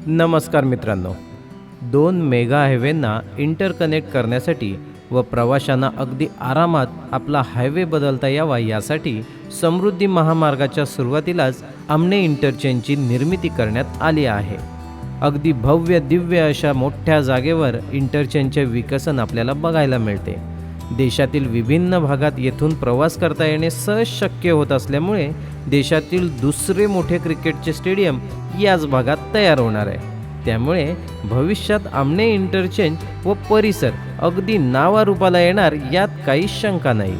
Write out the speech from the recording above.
नमस्कार मित्रांनो, दोन मेगा हायवेंना इंटरकनेक्ट करण्यासाठी व प्रवाशांना अगदी आरामात आपला हायवे बदलता यावा यासाठी समृद्धी महामार्गाच्या सुरुवातीलाच आमने इंटरचेंजची निर्मिती करण्यात आली आहे. अगदी भव्य दिव्य अशा मोठ्या जागेवर इंटरचेंजचे विकसन आपल्याला बघायला मिळते. देशातील विभिन्न भागात येथून प्रवास करता येणे सहज शक्य होत असल्यामुळे देशातील दुसरे मोठे क्रिकेटचे स्टेडियम याच भागात तयार होणार आहे. त्यामुळे भविष्यात आमने इंटरचेंज व परिसर अगदी नावारूपाला येणार यात काही शंका नाही.